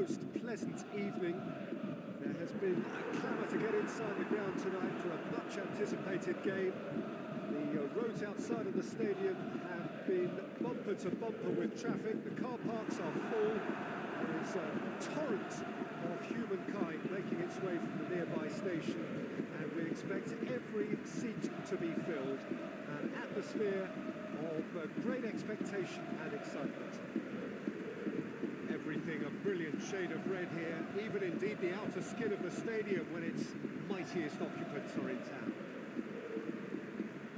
most pleasant evening. There has been a clamour to get inside the ground tonight for a much-anticipated game. The roads outside of the stadium have been bumper to bumper with traffic. The car parks are full. There is a torrent of humankind making its way from the nearby station, and we expect every seat to be filled. An atmosphere of great expectation and excitement. Everything a brilliant shade of red here, even indeed the outer skin of the stadium when its mightiest occupants are in town.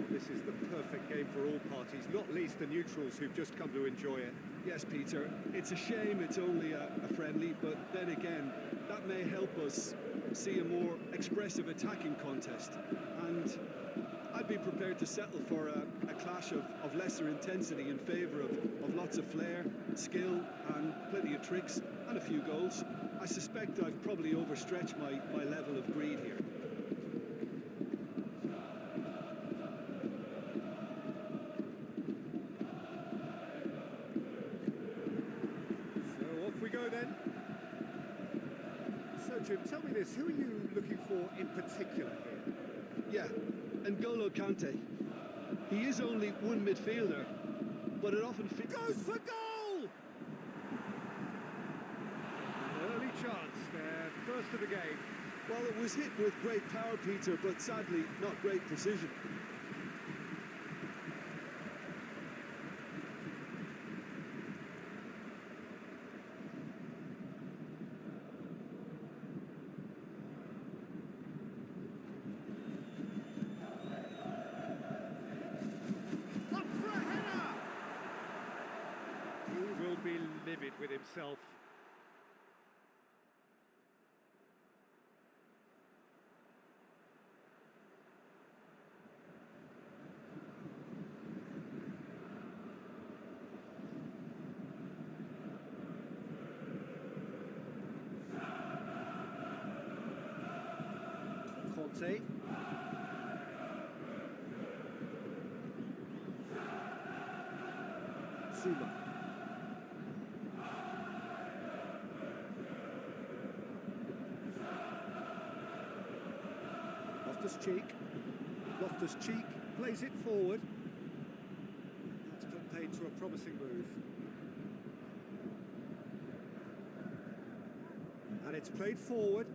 This is the perfect game for all parties, not least the neutrals who've just come to enjoy it. Yes, Peter, it's a shame it's only a friendly, but then again, that may help us see a more expressive attacking contest. And I'd be prepared to settle for a clash of lesser intensity in favour of lots of flair, skill and plenty of tricks and a few goals. I suspect I've probably overstretched my level of greed here. So off we go then. So Jim, tell me this, who are you looking for in particular here? Yeah, N'Golo Kante. He is only one midfielder, but it often goes for goal! An early chance there, first of the game. Well, it was hit with great power, Peter, but sadly not great precision. He will be livid with himself. Conte. Zuma. Loftus-Cheek plays it forward. That's been paid to a promising move. And it's played forward.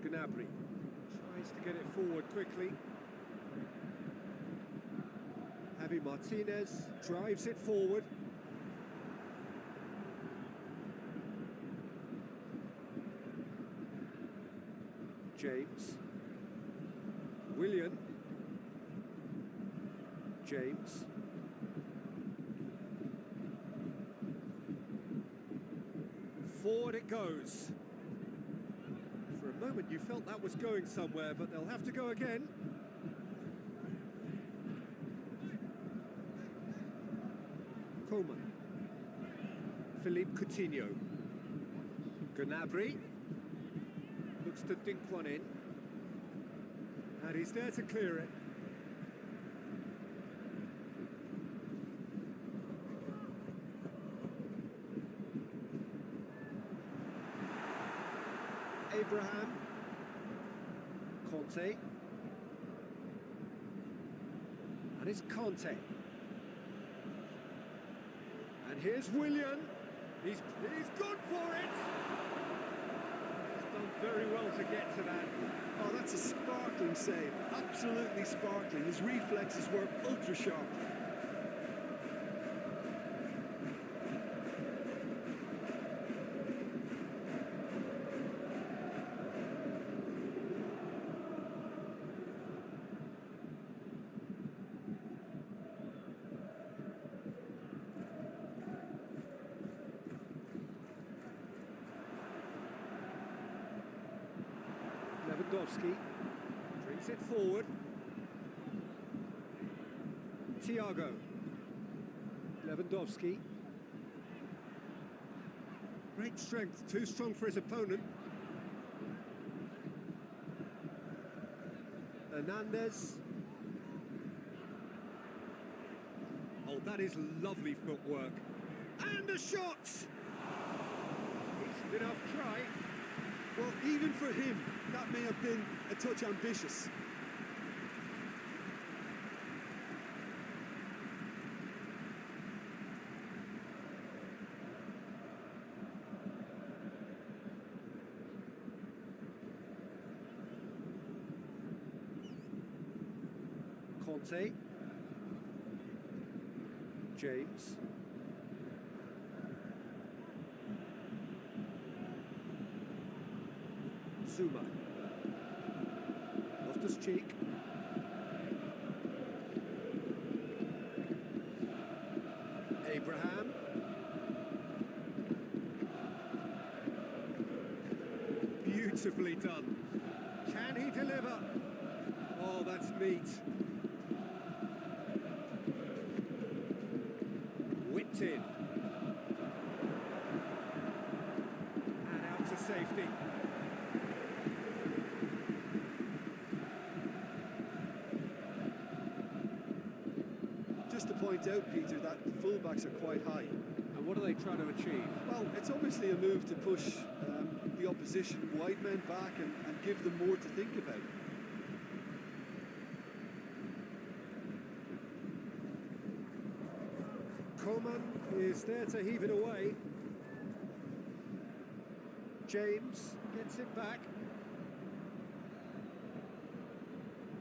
Gnabry tries to get it forward quickly. Javi Martinez drives it forward. James. Willian. James. Forward it goes. For a moment you felt that was going somewhere, but they'll have to go again. Coman. Philippe Coutinho. Gnabry. Looks to dink one in. And he's there to clear it. Abraham. Conte. And it's Conte. And here's Willian. He's gone for it. He's done very well to get to that. Oh, that's a sparkling save. Absolutely sparkling. His reflexes were ultra sharp. Lewandowski brings it forward. Thiago. Lewandowski. Great strength, too strong for his opponent. Hernandez. Oh, that is lovely footwork. And a shot! Enough try. Well, even for him, that may have been a touch ambitious. Conte. James. Zuma. Loftus-Cheek. Abraham. Beautifully done. Can he deliver? Oh, that's neat. Whipped in. And out to safety. Just to point out, Peter, that the fullbacks are quite high. And what are they trying to achieve? Well, it's obviously a move to push the opposition wide men back and give them more to think about. Coman is there to heave it away. James gets it back.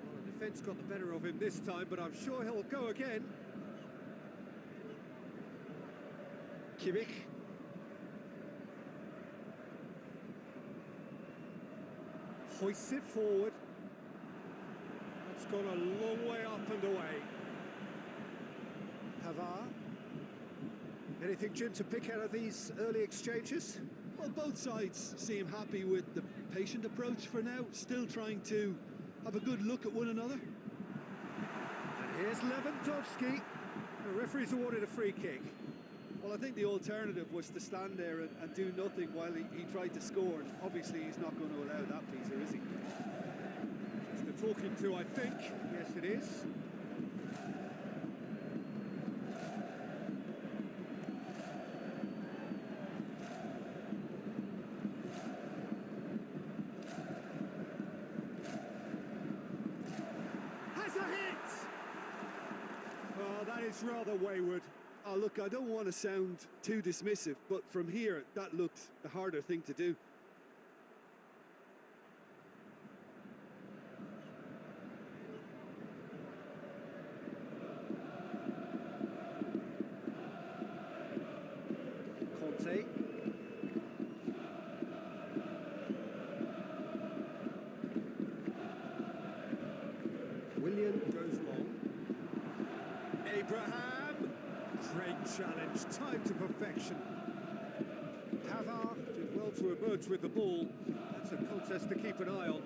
Well, the defence got the better of him this time, but I'm sure he'll go again. Kimmich. Hoists it forward. That's gone a long way up and away. Pavard. Anything, Jim, to pick out of these early exchanges? Well, both sides seem happy with the patient approach for now, still trying to have a good look at one another. And here's Lewandowski. The referee's awarded a free kick. Well, I think the alternative was to stand there and do nothing while he tried to score, and obviously he's not going to allow that, Peter, is he? Just the talking to, I think. Yes, it is. Has a hit! Oh, that is rather wayward. Oh, look, I don't want to sound too dismissive, but from here, that looked the harder thing to do. Conte. Willian goes long. Abraham. Great challenge, timed to perfection. Pavard did well to emerge with the ball. That's a contest to keep an eye on.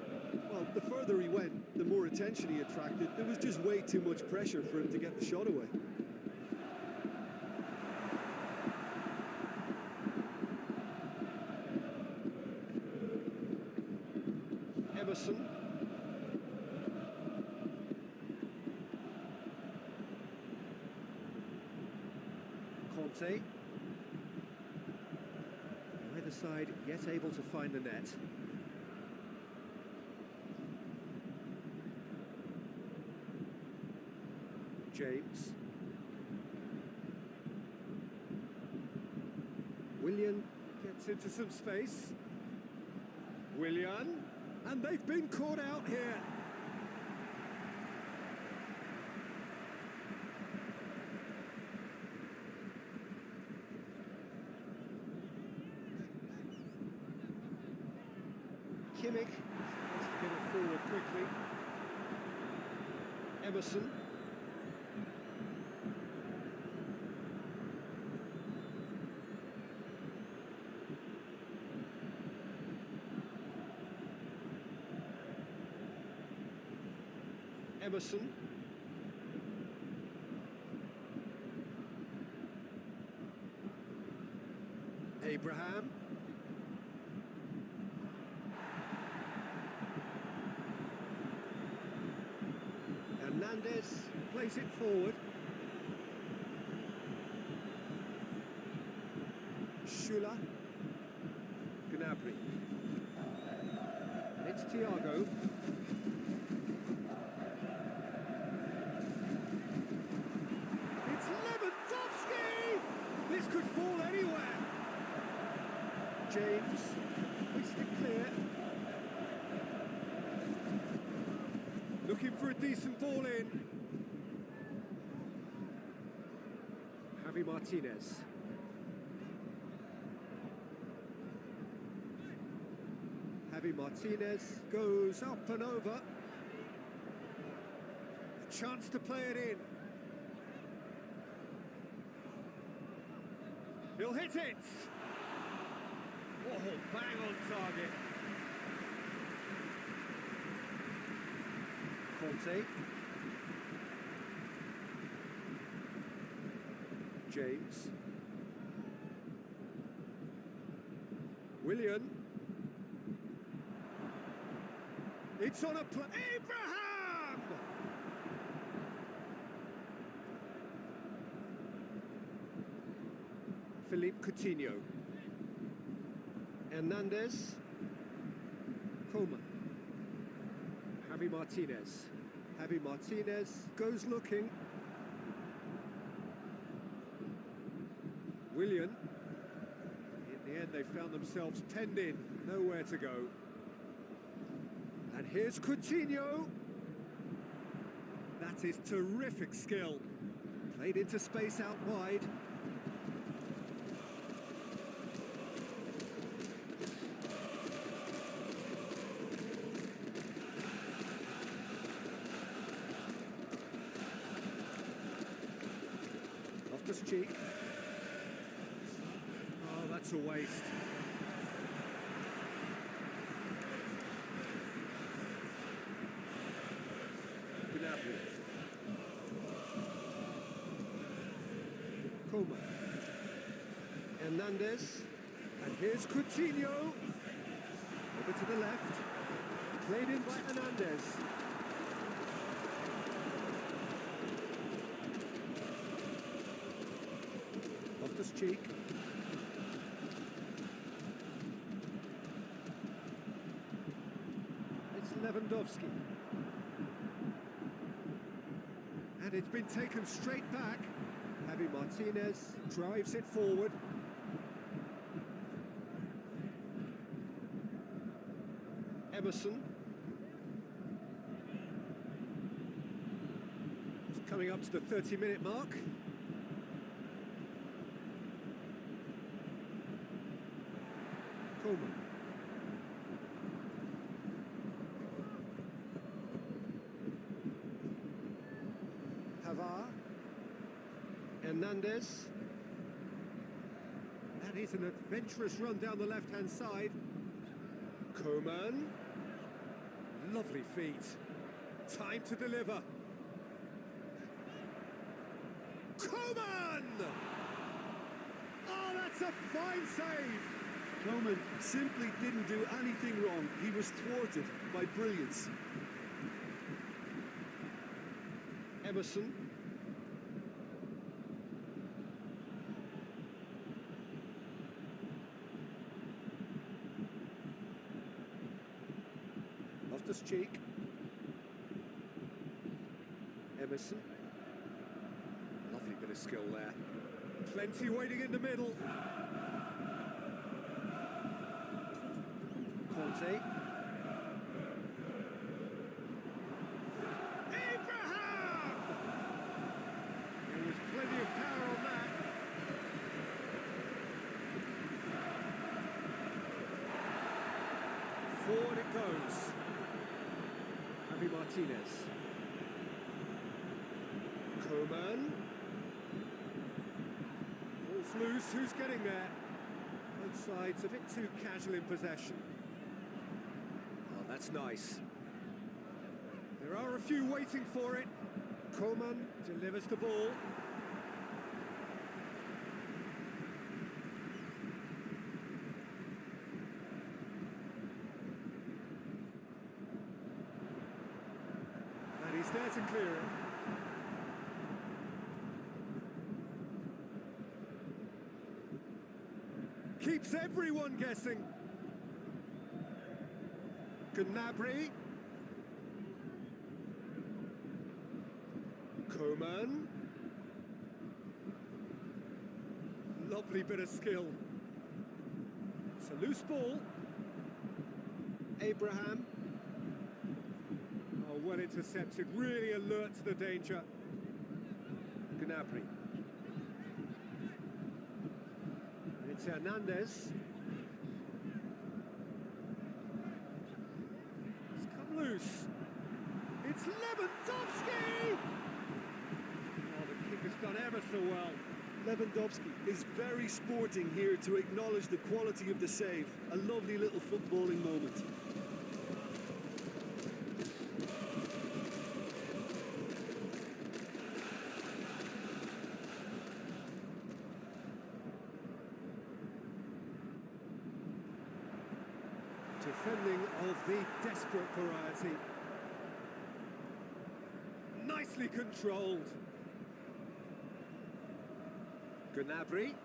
Well, the further he went, the more attention he attracted. There was just way too much pressure for him to get the shot away. Emerson. Conte. Neither side yet able to find the net. James. Willian gets into some space. Willian. And they've been caught out here. Kimmich wants to get it forward quickly. Emerson. Emerson. Abraham. Hernandez plays it forward. Schuller. Gnabry. And it's Thiago. It's Lewandowski! This could fall anywhere. James, hoist it clear. Looking for a decent ball in. Javi Martinez. Javi Martinez goes up and over. A chance to play it in. He'll hit it! Oh, bang on target. Conte. James. Willian. It's on a play. Abraham! Philippe Coutinho. Hernandez. Coman. Javi Martinez. Javi Martinez goes looking. Willian. In the end, they found themselves penned in, nowhere to go. And here's Coutinho. That is terrific skill. Played into space out wide. Cheek. Oh, that's a waste. Gnabry. Coman. Hernandez. And here's Coutinho. Over to the left. Played in by Hernandez. Cheek. It's Lewandowski. And it's been taken straight back. Javi Martinez drives it forward. Emerson. It's coming up to the 30-minute mark. Coman. Pavard. Hernandez. That is an adventurous run down the left-hand side. Coman. Lovely feet. Time to deliver. Coman! Oh, that's a fine save! Coman simply didn't do anything wrong. He was thwarted by brilliance. Emerson. Cheek. Emerson. Lovely bit of skill there. Plenty waiting in the middle. Conte. Abraham! There was plenty of power on that. Forward it goes. Javi Martinez. Coman. Ball's loose, who's getting there? Both sides a bit too casual in possession. Oh, that's nice. There are a few waiting for it. Coman delivers the ball. And he's there to clear it. Keeps everyone guessing. Gnabry. Coman. Lovely bit of skill. It's a loose ball. Abraham. Oh, well intercepted, really alert to the danger. Gnabry. And it's Hernandez. It's come loose. It's Lewandowski! Oh, the kick has done ever so well. Lewandowski is very sporting here to acknowledge the quality of the save. A lovely little footballing moment. Defending of the desperate variety. Nicely controlled. Gnabry.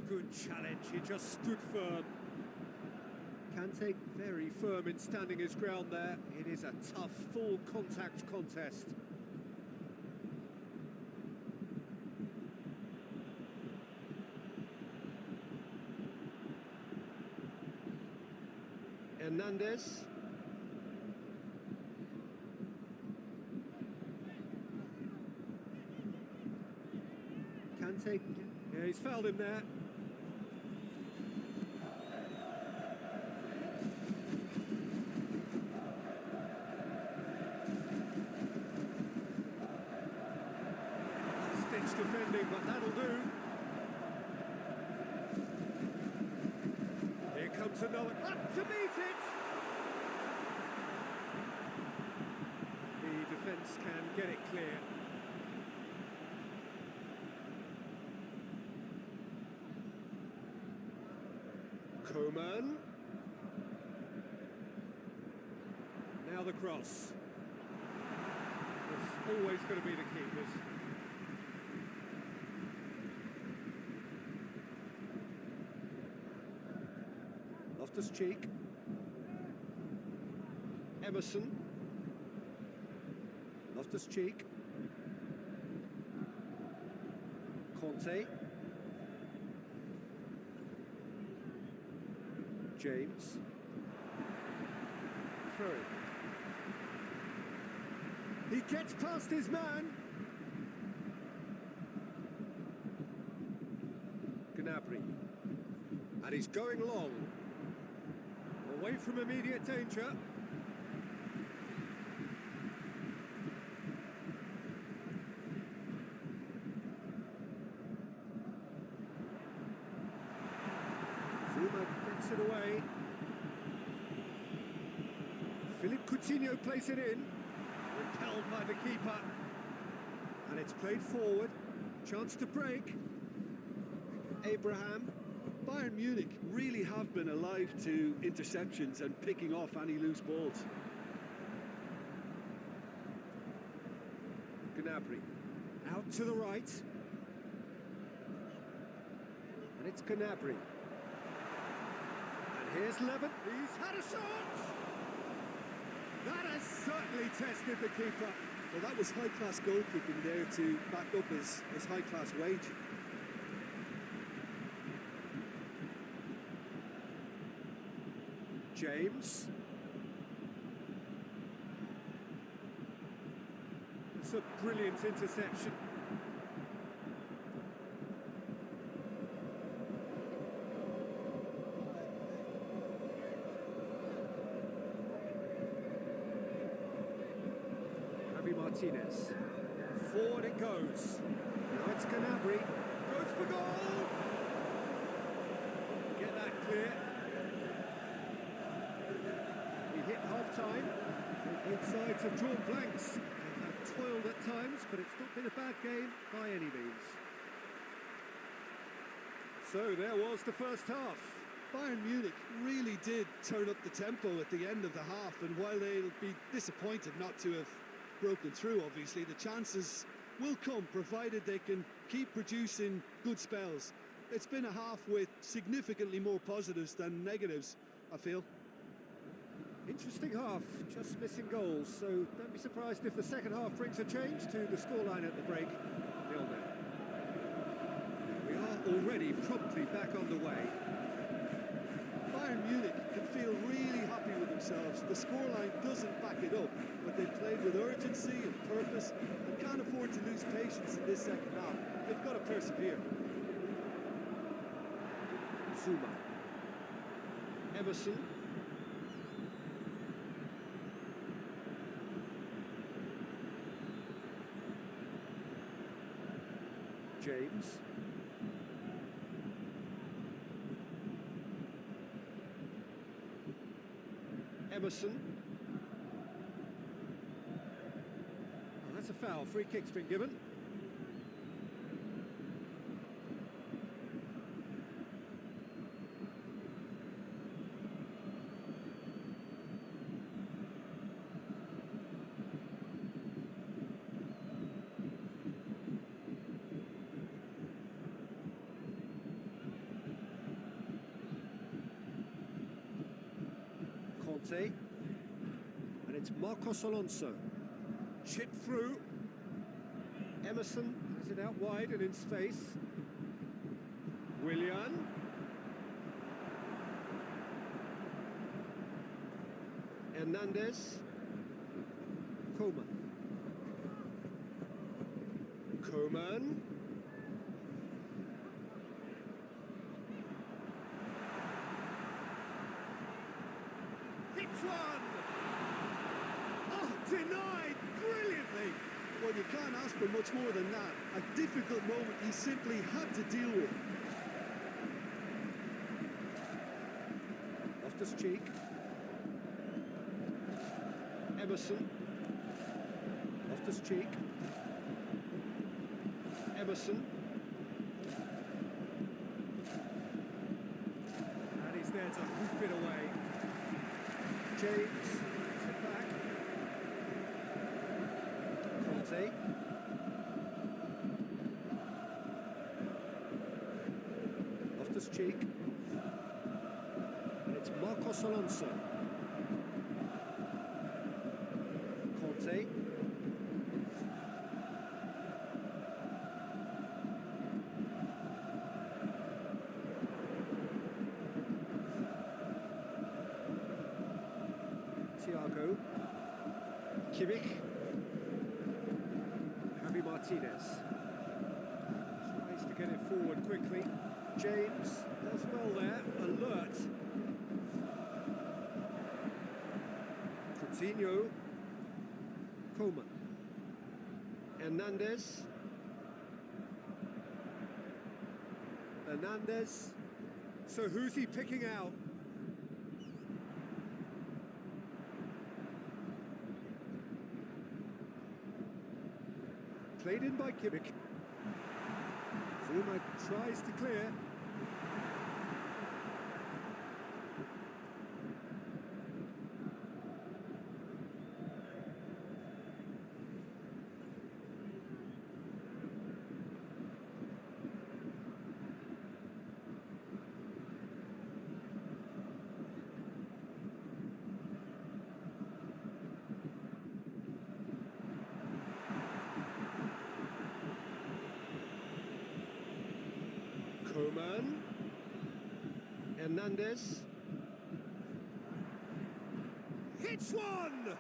Good challenge, he just stood firm. Kante very firm in standing his ground there. It is a tough, full contact contest. Hernandez. Kante, yeah, he's fouled him there. Stitch defending, but that'll do. Here comes another, up to meet it! The defence can get it clear. Coman. Now the cross. It's always going to be the keepers. Loftus-Cheek. Emerson. Loftus-Cheek. Conte. James. Through. He gets past his man. Gnabry. And he's going long. Away from immediate danger. Zuma gets it away. Philippe Coutinho plays it in. Repelled by the keeper. And it's played forward. Chance to break. Abraham. Bayern Munich really have been alive to interceptions and picking off any loose balls. Gnabry. Out to the right. And it's Gnabry. And here's Levin. He's had a shot! That has certainly tested the keeper. Well, that was high-class goalkeeping there to back up his high-class wage. James. It's a brilliant interception. Martinez. Forward it goes. Now it's Gnabry. Goes for goal. Get that clear. We hit half-time. Both sides have drawn blanks. They have toiled at times, but it's not been a bad game by any means. So there was the first half. Bayern Munich really did turn up the tempo at the end of the half, and while they'll be disappointed not to have broken through, obviously, the chances will come, provided they can keep producing good spells. it's been a half with significantly more positives than negatives, I feel. Interesting half, just missing goals, so don't be surprised if the second half brings a change to the scoreline at the break. 0-0. We are already promptly back on the way. Bayern Munich can feel really happy with themselves. The scoreline doesn't back it up, but they've played with urgency and purpose and can't afford to lose patience in this second half. They've got to persevere. Zuma. Emerson. James. Emerson. Oh, that's a foul. Free kick's been given. And it's Marcos Alonso. Chip through. Emerson has it out wide and in space. Willian. Hernandez. Coman. Coman. Hits one! Oh, denied brilliantly! Well, you can't ask for much more than that. A difficult moment he simply had to deal with. Loftus-Cheek. Emerson. Loftus-Cheek. Emerson. And he's there to hoof it away. James, sit back. Conte. Loftus-Cheek. And it's Marcos Alonso. Conte. Thiago, Kimmich, Javi Martinez tries to get it forward quickly. James does well there, alert. Coutinho, Coman, Hernandez, So who's he picking out? Played in by Kimmich. Zuma tries to clear. Coman, Hernandez, hits one!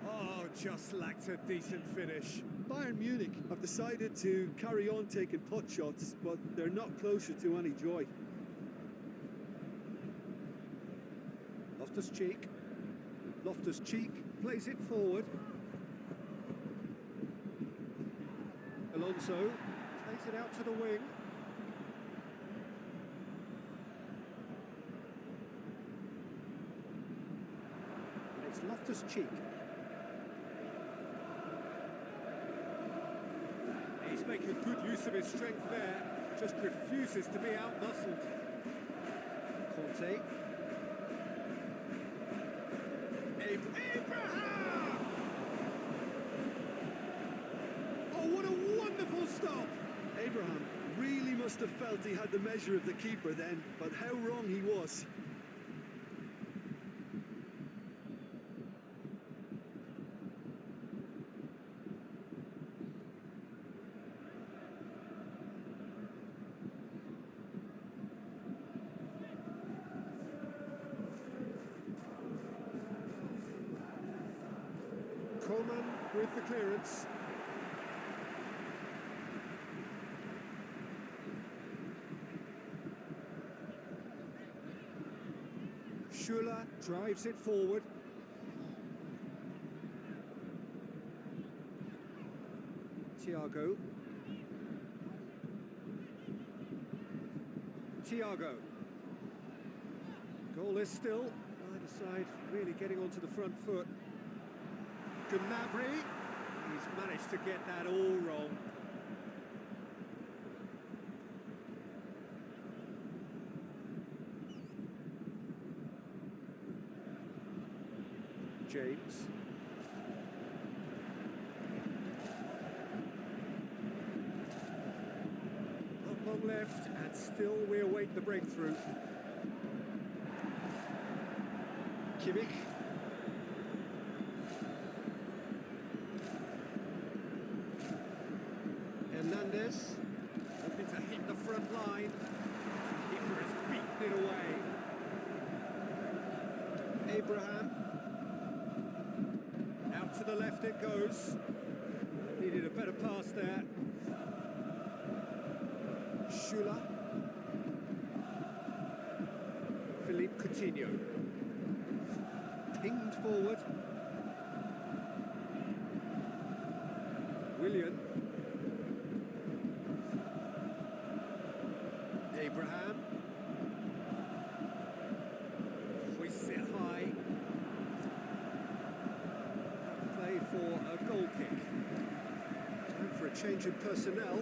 Oh, just lacked a decent finish. Bayern Munich have decided to carry on taking pot shots, but they're not closer to any joy. Loftus-Cheek. Loftus-Cheek plays it forward. Alonso plays it out to the wing. And it's Loftus-Cheek. He's making good use of his strength there, just refuses to be out-muscled. Conte. Abraham! Oh, what a wonderful stop! Abraham really must must have felt he had the measure of the keeper then, but how wrong he was. Coleman with the clearance. Schuler drives it forward. Thiago. Goal is still. Either side really getting onto the front foot. Gnabry, he's managed to get that all wrong. James. Not long left, and still we await the breakthrough. Kimmich. Hernandez, looking to hit the front line. The keeper has beaten it away. Abraham. Out to the left it goes. Needed a better pass there. Schuler. Philippe Coutinho. Pinged forward. Willian. Abraham. Hoists it high. Play for a goal kick. Time for a change in personnel.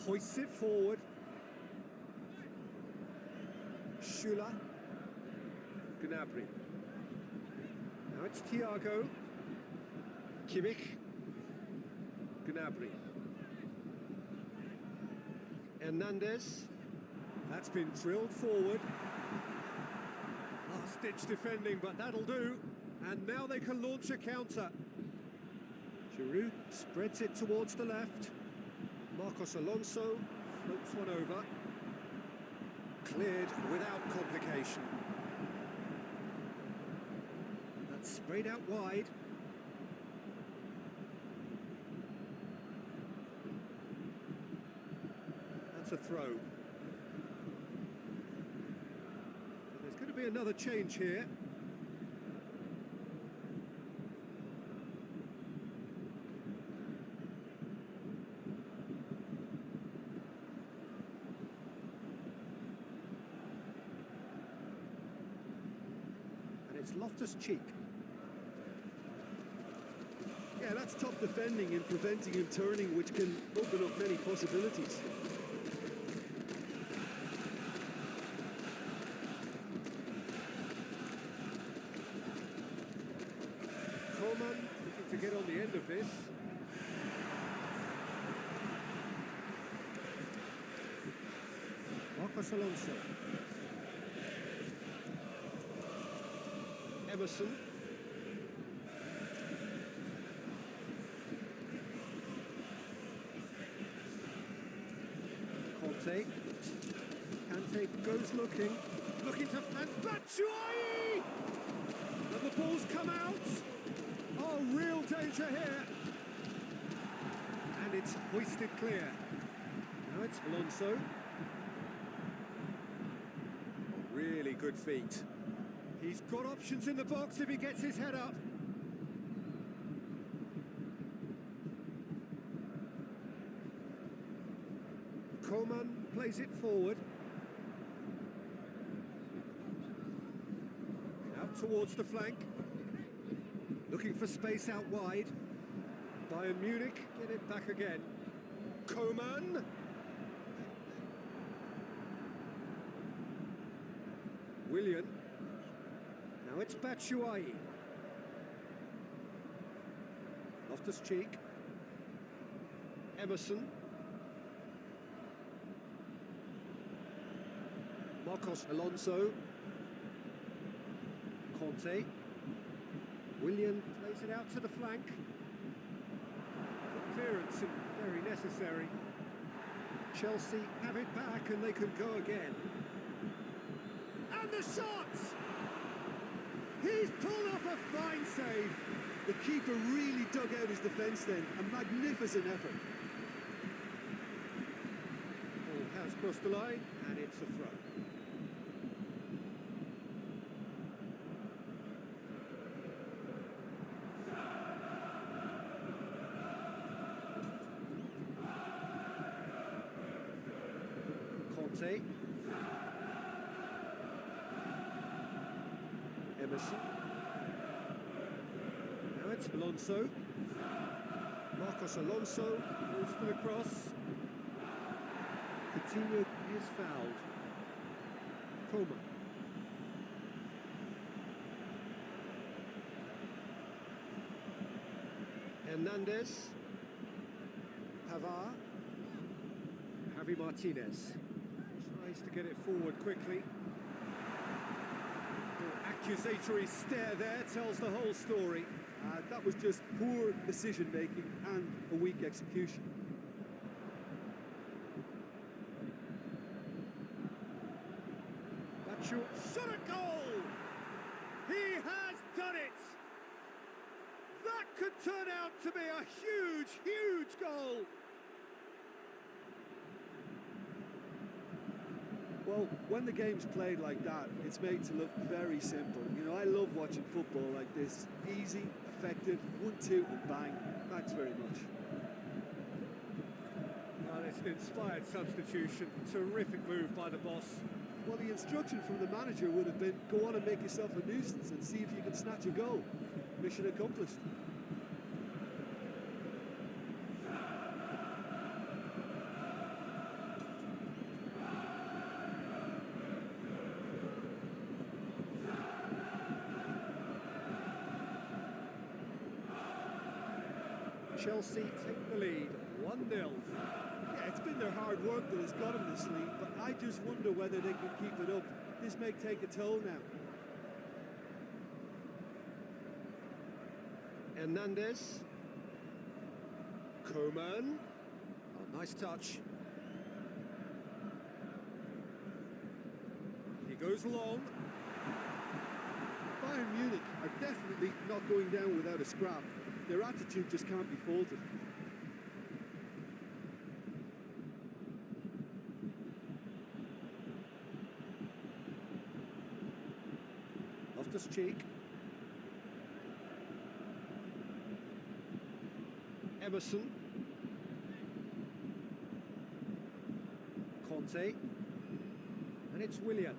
Hoists it forward. Schuler. Gnabry. Now it's Thiago. Kimmich. Gnabry. Hernandez. That's been drilled forward. Last-ditch defending, but that'll do. And now they can launch a counter. Giroud spreads it towards the left. Marcos Alonso floats one over. Cleared without complication. That's sprayed out wide. That's a throw. So there's going to be another change here. It's Loftus-Cheek. Yeah, that's top defending and preventing him turning, which can open up many possibilities. Coleman looking to get on the end of this. Marcos Alonso. Emerson. Conte. Kante goes looking to and Batshuayi! And the ball's come out. Oh, real danger here. And it's hoisted clear. Now it's Alonso. Oh, really good feet. He's got options in the box if he gets his head up. Coleman plays it forward. Out towards the flank. Looking for space out wide. Bayern Munich get it back again. Coman. Willian. Now it's Batshuayi. Loftus-Cheek. Emerson. Marcos Alonso. Conte. Willian plays it out to the flank. Good clearance and very necessary. Chelsea have it back and they can go again. And the shot! He's pulled off a fine save. The keeper really dug out his defence then. A magnificent effort. Ball has crossed the line and it's a throw. Conte. Emerson. Now it's Alonso. Marcos Alonso goes for the cross. Coutinho is fouled. Coman. Hernandez. Pavard. Javi Martinez. Tries to get it forward quickly. The accusatory stare there tells the whole story. That was just poor decision-making and a weak execution. Batshuayi shot a goal! He has done it! That could turn out to be a huge, huge goal! Well, when the game's played like that, it's made to look very simple. You know, I love watching football like this. Easy, effective, 1-2 and bang. Thanks very much. Well, it's an inspired substitution. Terrific move by the boss. Well, the instruction from the manager would have been, go on and make yourself a nuisance and see if you can snatch a goal. Mission accomplished. Chelsea take the lead, 1-0. Yeah, it's been their hard work that has got them this lead, but I just wonder whether they can keep it up. This may take a toll now. Hernandez. Coman. Oh, nice touch. He goes long. Bayern Munich are definitely not going down without a scrap. Their attitude just can't be faulted. Loftus-Cheek. Emerson. Conte. And it's Willian.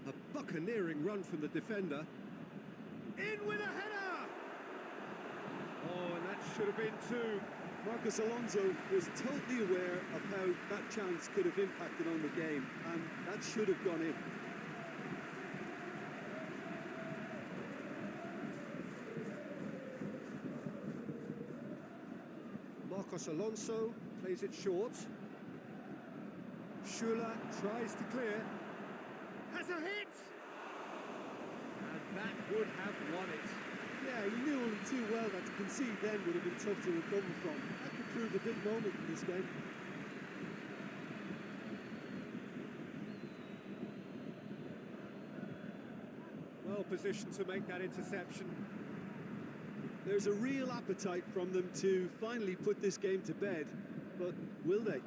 A buccaneering run from the defender. In with a header! Oh, and that should have been two. Marcos Alonso was totally aware of how that chance could have impacted on the game, and that should have gone in. Marcos Alonso plays it short. Schuller tries to clear. Has a hit! And that would have won it. Yeah, he knew only too well that to concede then would have been tough to recover from. That could prove a big moment in this game. Well positioned to make that interception. There's a real appetite from them to finally put this game to bed, but will they?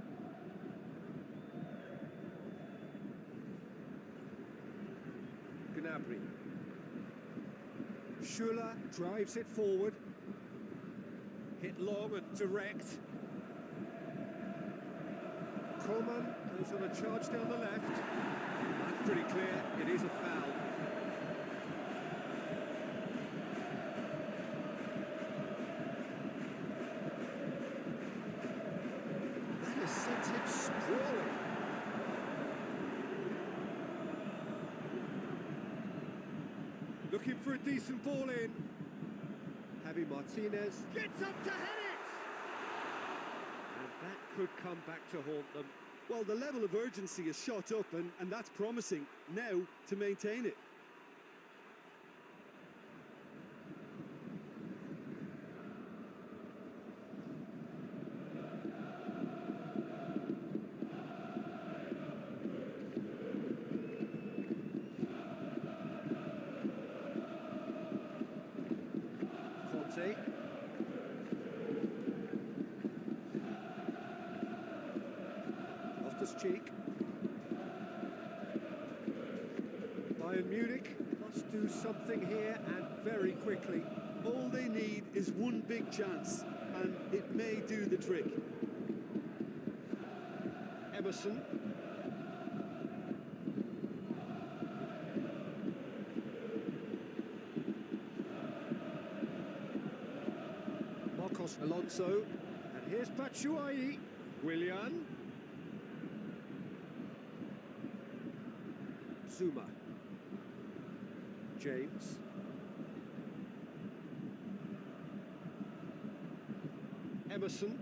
Gnabry. Schuller drives it forward. Hit long and direct. Coman goes on a charge down the left. That's pretty clear. It is a foul. Looking for a decent ball in. Javi Martinez gets up to head it! And that could come back to haunt them. Well, the level of urgency is shot up, and that's promising. Now to maintain it. Conte. Cheek. Bayern Munich must do something here and very quickly. All they need is one big chance, and it may do the trick. Emerson. Marcos Alonso. And here's Batshuayi. Willian. Zuma. James. Emerson.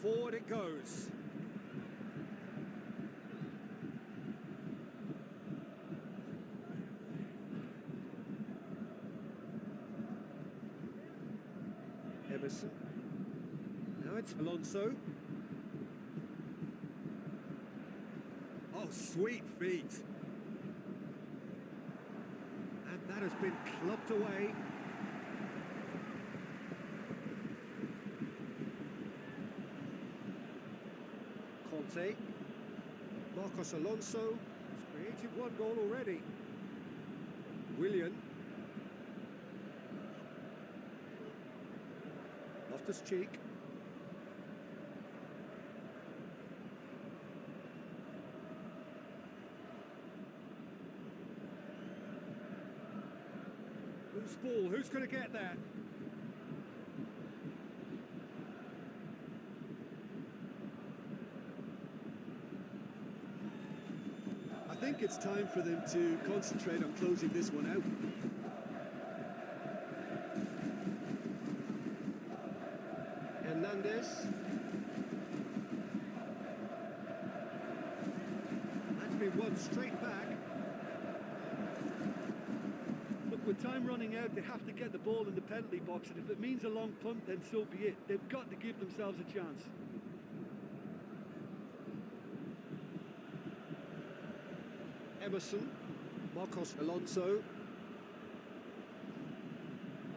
Forward it goes. Emerson. Now it's Alonso. Oh, sweet feet. And that has been clubbed away. Conte. Marcos Alonso has created one goal already. Willian. Loftus-Cheek. Loose ball, who's going to get there? I think it's time for them to concentrate on closing this one out. Hernandez. That's been won straight back. With time running out, they have to get the ball in the penalty box, and if it means a long punt, then so be it. They've got to give themselves a chance. Emerson. Marcos Alonso.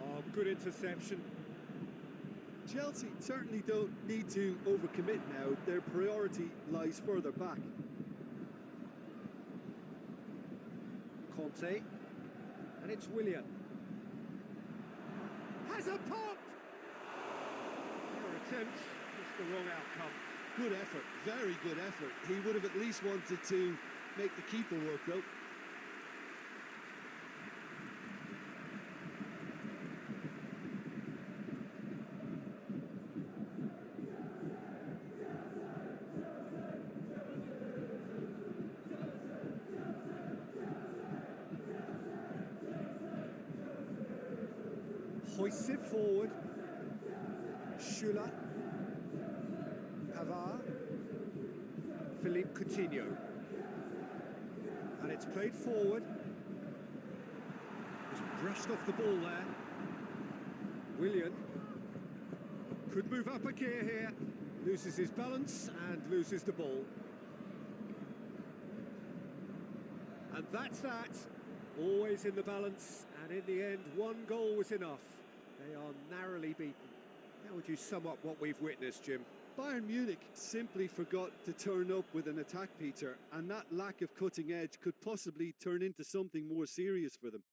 Oh, good interception. Chelsea certainly don't need to overcommit now. Their priority lies further back. Conte. And it's Willian. Has a pop! Your attempt, just the wrong outcome. Good effort, very good effort. He would have at least wanted to make the keeper work though. Hoists it forward. Schüller. Pavard. Philippe Coutinho. And it's played forward. Just brushed off the ball there. Willian. Could move up a gear here. Loses his balance and loses the ball. And that's that. Always in the balance, and in the end, one goal was enough. They are narrowly beaten. How would you sum up what we've witnessed, Jim? Bayern Munich simply forgot to turn up with an attack, Peter, and that lack of cutting edge could possibly turn into something more serious for them.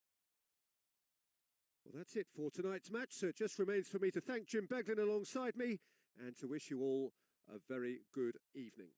Well, that's it for tonight's match, so it just remains for me to thank Jim Beglin alongside me and to wish you all a very good evening.